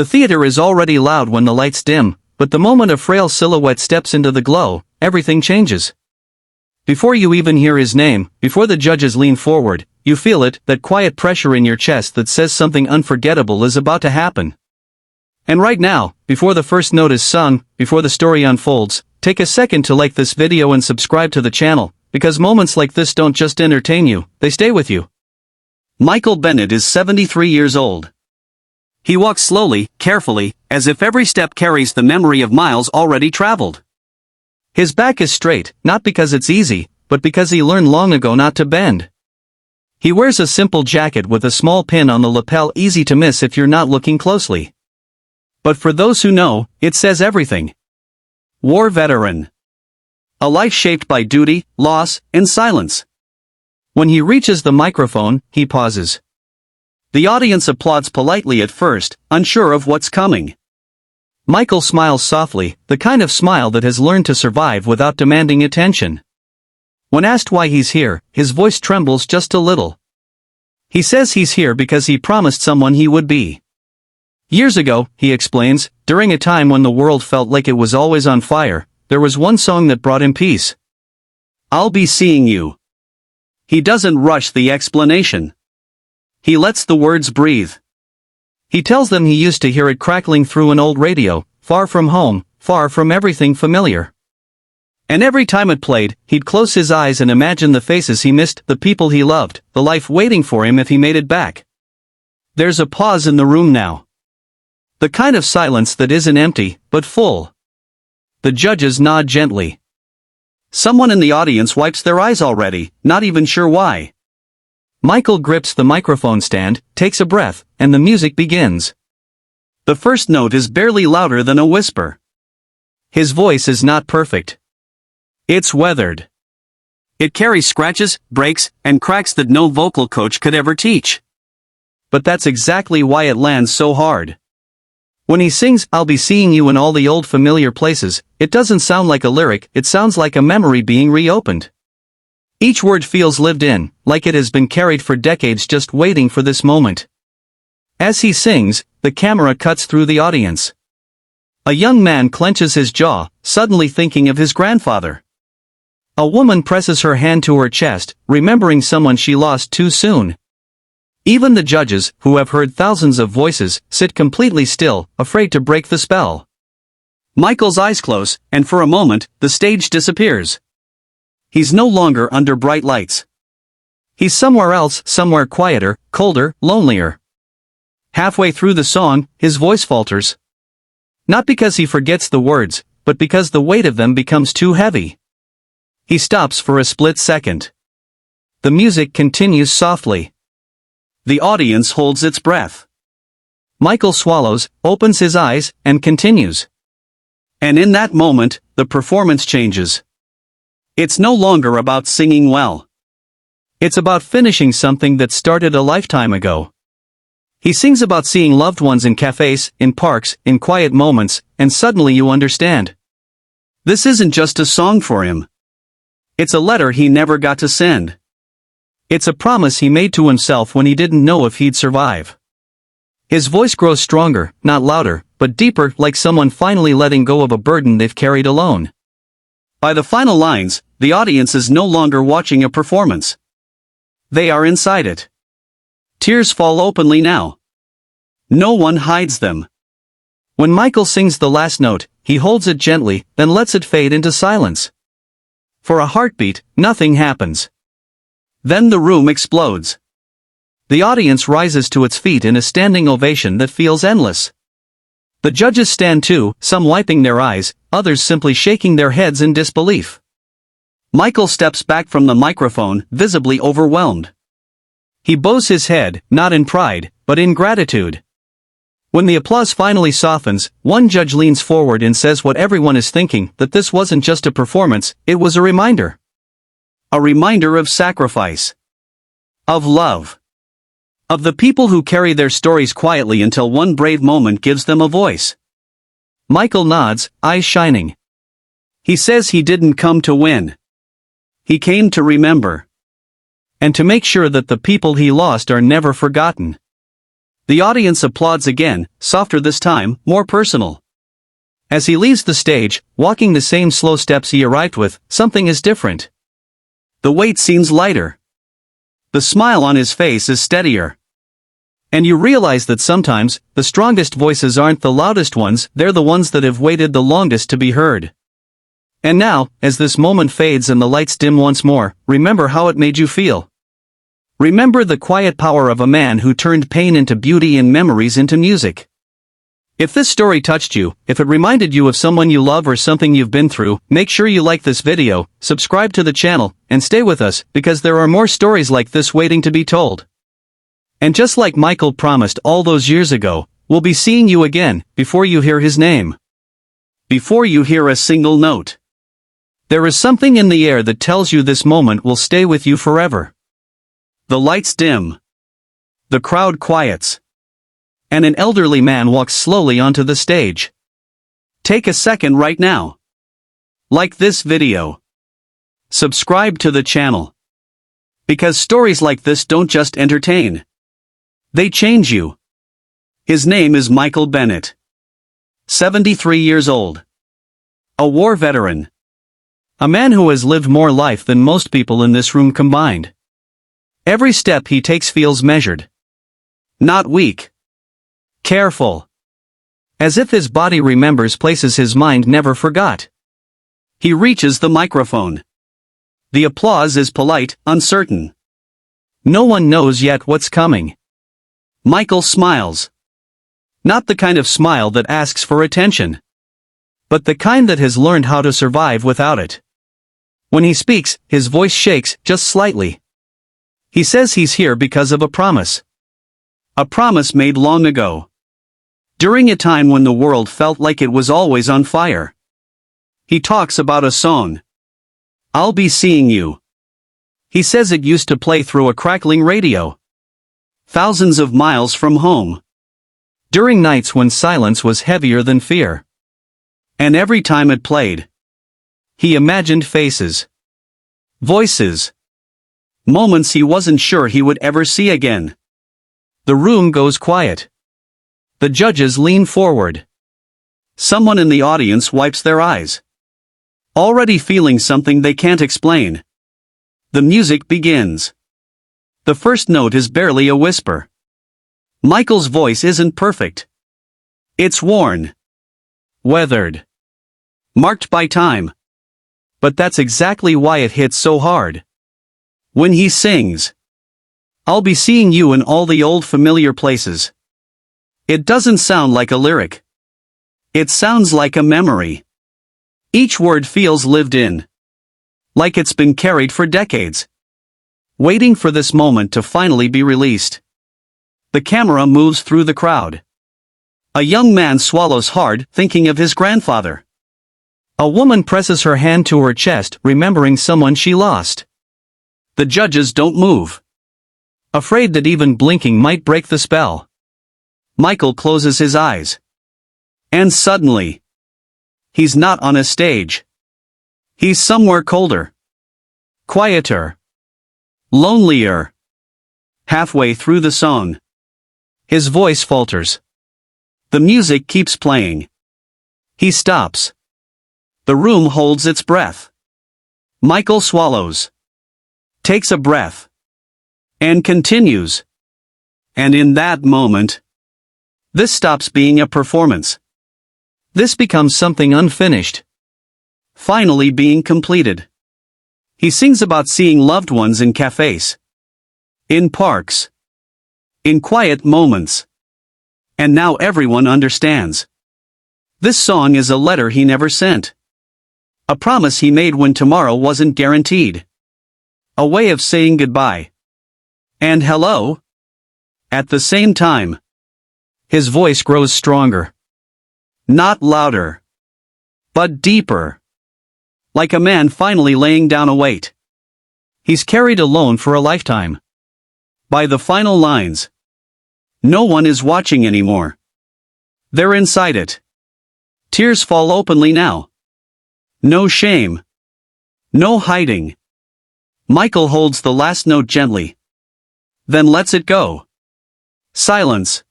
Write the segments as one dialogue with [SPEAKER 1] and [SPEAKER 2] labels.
[SPEAKER 1] The theater is already loud when the lights dim, but the moment a frail silhouette steps into the glow, everything changes. Before you even hear his name, before the judges lean forward, you feel it, that quiet pressure in your chest that says something unforgettable is about to happen. And right now, before the first note is sung, before the story unfolds, take a second to like this video and subscribe to the channel, because moments like this don't just entertain you, they stay with you. Michael Bennett is 73 years old. He walks slowly, carefully, as if every step carries the memory of miles already traveled. His back is straight, not because it's easy, but because he learned long ago not to bend. He wears a simple jacket with a small pin on the lapel, easy to miss if you're not looking closely. But for those who know, it says everything. War veteran. A life shaped by duty, loss, and silence. When he reaches the microphone, he pauses. The audience applauds politely at first, unsure of what's coming. Michael smiles softly, the kind of smile that has learned to survive without demanding attention. When asked why he's here, his voice trembles just a little. He says he's here because he promised someone he would be. Years ago, he explains, during a time when the world felt like it was always on fire, there was one song that brought him peace. I'll be seeing you. He doesn't rush the explanation. He lets the words breathe. He tells them he used to hear it crackling through an old radio, far from home, far from everything familiar. And every time it played, he'd close his eyes and imagine the faces he missed, the people he loved, the life waiting for him if he made it back. There's a pause in the room now. The kind of silence that isn't empty, but full. The judges nod gently. Someone in the audience wipes their eyes already, not even sure why. Michael grips the microphone stand, takes a breath, and the music begins. The first note is barely louder than a whisper. His voice is not perfect. It's weathered. It carries scratches, breaks, and cracks that no vocal coach could ever teach. But that's exactly why it lands so hard. When he sings, I'll be seeing you in all the old familiar places, it doesn't sound like a lyric, it sounds like a memory being reopened. Each word feels lived in, like it has been carried for decades just waiting for this moment. As he sings, the camera cuts through the audience. A young man clenches his jaw, suddenly thinking of his grandfather. A woman presses her hand to her chest, remembering someone she lost too soon. Even the judges, who have heard thousands of voices, sit completely still, afraid to break the spell. Michael's eyes close, and for a moment, the stage disappears. He's no longer under bright lights. He's somewhere else, somewhere quieter, colder, lonelier. Halfway through the song, his voice falters. Not because he forgets the words, but because the weight of them becomes too heavy. He stops for a split second. The music continues softly. The audience holds its breath. Michael swallows, opens his eyes, and continues. And in that moment, the performance changes. It's no longer about singing well. It's about finishing something that started a lifetime ago. He sings about seeing loved ones in cafes, in parks, in quiet moments, and suddenly you understand. This isn't just a song for him. It's a letter he never got to send. It's a promise he made to himself when he didn't know if he'd survive. His voice grows stronger, not louder, but deeper, like someone finally letting go of a burden they've carried alone. By the final lines, the audience is no longer watching a performance. They are inside it. Tears fall openly now. No one hides them. When Michael sings the last note, he holds it gently, then lets it fade into silence. For a heartbeat, nothing happens. Then the room explodes. The audience rises to its feet in a standing ovation that feels endless. The judges stand too, some wiping their eyes, others simply shaking their heads in disbelief. Michael steps back from the microphone, visibly overwhelmed. He bows his head, not in pride, but in gratitude. When the applause finally softens, one judge leans forward and says what everyone is thinking, that this wasn't just a performance, it was a reminder. A reminder of sacrifice. Of love. Of the people who carry their stories quietly until one brave moment gives them a voice. Michael nods, eyes shining. He says he didn't come to win. He came to remember. And to make sure that the people he lost are never forgotten. The audience applauds again, softer this time, more personal. As he leaves the stage, walking the same slow steps he arrived with, something is different. The weight seems lighter. The smile on his face is steadier. And you realize that sometimes, the strongest voices aren't the loudest ones, they're the ones that have waited the longest to be heard. And now, as this moment fades and the lights dim once more, remember how it made you feel. Remember the quiet power of a man who turned pain into beauty and memories into music. If this story touched you, if it reminded you of someone you love or something you've been through, make sure you like this video, subscribe to the channel, and stay with us, because there are more stories like this waiting to be told. And just like Michael promised all those years ago, we'll be seeing you again, before you hear his name. Before you hear a single note. There is something in the air that tells you this moment will stay with you forever. The lights dim. The crowd quiets. And an elderly man walks slowly onto the stage. Take a second right now. Like this video. Subscribe to the channel. Because stories like this don't just entertain. They change you. His name is Michael Bennett. 73 years old. A war veteran. A man who has lived more life than most people in this room combined. Every step he takes feels measured. Not weak. Careful. As if his body remembers places his mind never forgot. He reaches the microphone. The applause is polite, uncertain. No one knows yet what's coming. Michael smiles. Not the kind of smile that asks for attention. But the kind that has learned how to survive without it. When he speaks, his voice shakes, just slightly. He says he's here because of a promise. A promise made long ago. During a time when the world felt like it was always on fire. He talks about a song. I'll Be Seeing You. He says it used to play through a crackling radio. Thousands of miles from home. During nights when silence was heavier than fear. And every time it played, he imagined faces. Voices. Moments he wasn't sure he would ever see again. The room goes quiet. The judges lean forward. Someone in the audience wipes their eyes. Already feeling something they can't explain. The music begins. The first note is barely a whisper. Michael's voice isn't perfect. It's worn. Weathered. Marked by time. But that's exactly why it hits so hard. When he sings, I'll be seeing you in all the old familiar places. It doesn't sound like a lyric. It sounds like a memory. Each word feels lived in. Like it's been carried for decades. Waiting for this moment to finally be released. The camera moves through the crowd. A young man swallows hard, thinking of his grandfather. A woman presses her hand to her chest, remembering someone she lost. The judges don't move. Afraid that even blinking might break the spell. Michael closes his eyes. And suddenly, he's not on a stage. He's somewhere colder. Quieter. Lonelier. Halfway through the song, his voice falters. The music keeps playing. He stops. The room holds its breath. Michael swallows. Takes a breath. And continues. And in that moment, this stops being a performance. This becomes something unfinished. Finally being completed. He sings about seeing loved ones in cafes. In parks. In quiet moments. And now everyone understands. This song is a letter he never sent. A promise he made when tomorrow wasn't guaranteed. A way of saying goodbye. And hello? At the same time. His voice grows stronger. Not louder. But deeper. Like a man finally laying down a weight. He's carried alone for a lifetime. By the final lines. No one is watching anymore. They're inside it. Tears fall openly now. No shame. No hiding. Michael holds the last note gently. Then lets it go. Silence.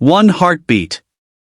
[SPEAKER 1] One heartbeat.